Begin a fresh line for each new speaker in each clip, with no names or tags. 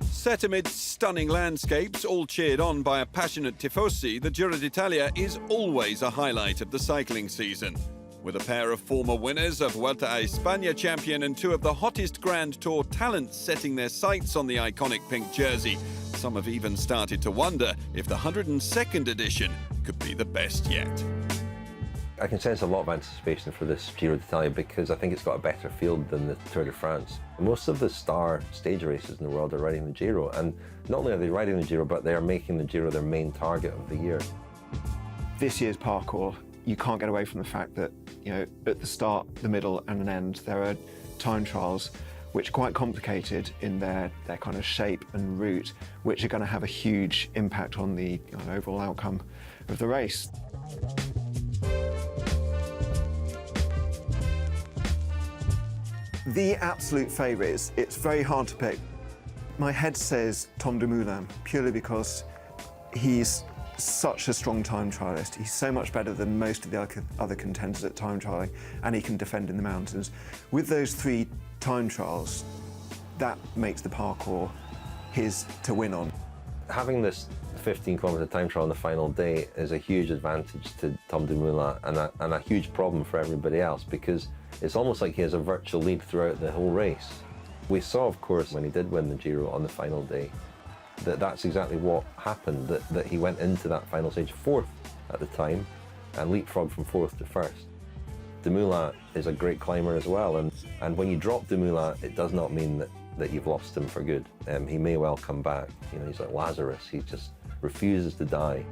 Set amid stunning landscapes, all cheered on by a passionate tifosi, the Giro d'Italia is always a highlight of the cycling season. With a pair of former winners of Vuelta a España champion and two of the hottest Grand Tour talents setting their sights on the iconic pink jersey, some have even started to wonder if the 102nd edition could be the best yet.
I can sense a lot of anticipation for this Giro d'Italia because I think it's got a better field than the Tour de France. Most of the star stage races in the world are riding the Giro, and not only are they riding the Giro, but they are making the Giro their main target of the year.
This year's parkour, you can't get away from the fact that, you know, at the start, the middle and an end, there are time trials which are quite complicated in their kind of shape and route, which are going to have a huge impact on the overall outcome of the race. The absolute favourites, it's very hard to pick. My head says Tom Dumoulin, purely because he's such a strong time trialist. He's so much better than most of the other contenders at time trialing, and he can defend in the mountains. With those three time trials, that makes the parkour his to win on. Having this 15-kilometre time trial on the final day is a huge advantage to Tom Dumoulin and a huge problem for everybody else, because it's almost like he has a virtual lead throughout the whole race. We saw, of course, when he did win the Giro on the final day, that's exactly what happened, that he went into that final stage fourth at the time and leapfrogged from fourth to first. Dumoulin is a great climber as well, and when you drop Dumoulin, it does not mean that you've lost him for good. He may well come back. You know, he's like Lazarus, he just refuses to die.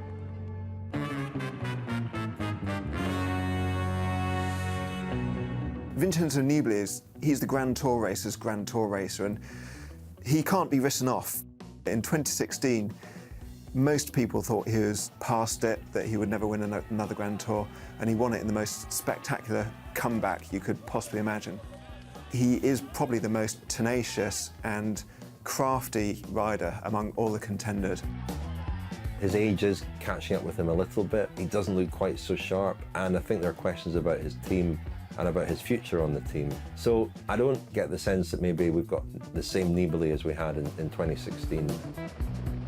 Vincenzo Nibali he's the Grand Tour racer's Grand Tour racer, and he can't be written off. In 2016, most people thought he was past it, that he would never win another Grand Tour, and he won it in the most spectacular comeback you could possibly imagine. He is probably the most tenacious and crafty rider among all the contenders.
His age is catching up with him a little bit. He doesn't look quite so sharp, and I think there are questions about his team and about his future on the team. So I don't get the sense that maybe we've got the same Nibali as we had in 2016.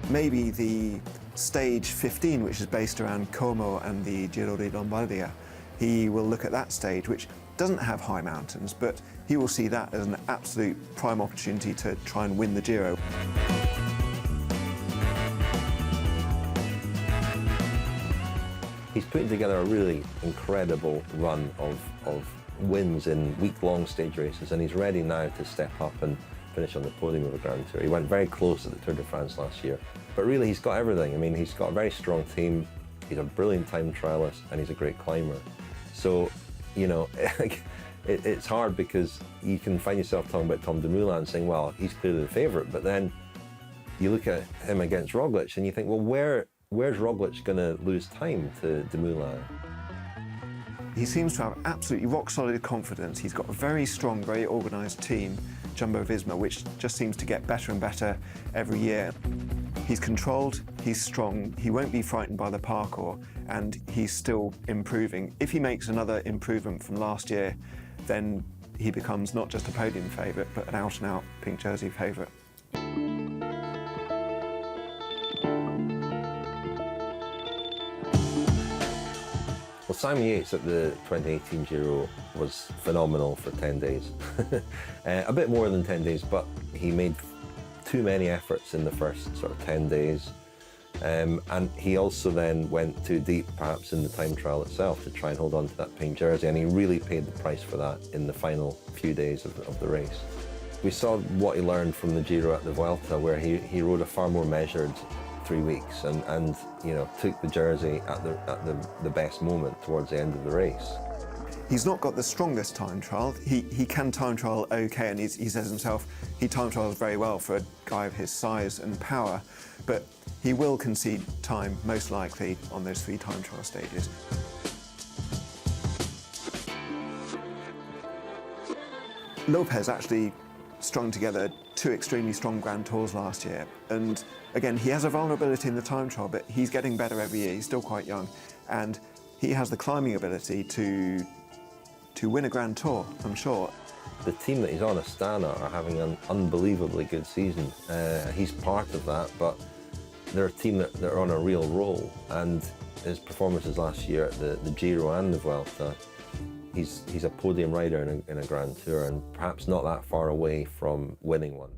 Maybe the stage 15, which is based around Como and the Giro di Lombardia, he will look at that stage, which doesn't have high mountains, but he will see that as an absolute prime opportunity to try and win the Giro.
He's putting together a really incredible run of wins in week-long stage races, and he's ready now to step up and finish on the podium of a Grand Tour. He went very close at the Tour de France last year, but really he's got everything. I mean, he's got a very strong team, he's a brilliant time trialist, and he's a great climber. So, you know, it's hard because you can find yourself talking about Tom Dumoulin and saying, well, he's clearly the favourite, but then you look at him against Roglic and you think, well, where's Roglic going to lose time to Dumoulin?
He seems to have absolutely rock-solid confidence. He's got a very strong, very organised team, Jumbo-Visma, which just seems to get better and better every year. He's controlled, he's strong, he won't be frightened by the parkour, and he's still improving. If he makes another improvement from last year, then he becomes not just a podium favourite, but an out-and-out pink jersey favourite.
Well, Simon Yates at the 2018 Giro was phenomenal for 10 days. A bit more than 10 days, but he made too many efforts in the first sort of 10 days. And he also then went too deep, perhaps, in the time trial itself to try and hold on to that pink jersey, and he really paid the price for that in the final few days of the race. We saw what he learned from the Giro at the Vuelta, where he rode a far more measured 3 weeks and you know, took the jersey at the best moment towards the end of the race.
He's not got the strongest time trial. He can time trial okay, and he says himself he time trials very well for a guy of his size and power, but he will concede time, most likely, on those 3 time trial stages. Lopez actually strung together 2 extremely strong Grand Tours last year, and again, he has a vulnerability in the time trial, but he's getting better every year. He's still quite young, and he has the climbing ability to win a Grand Tour, I'm sure.
The team that he's on, Astana, are having an unbelievably good season. He's part of that, but they're a team that are on a real roll, and his performances last year at the Giro and the Vuelta, he's a podium rider in a Grand Tour, and perhaps not that far away from winning one.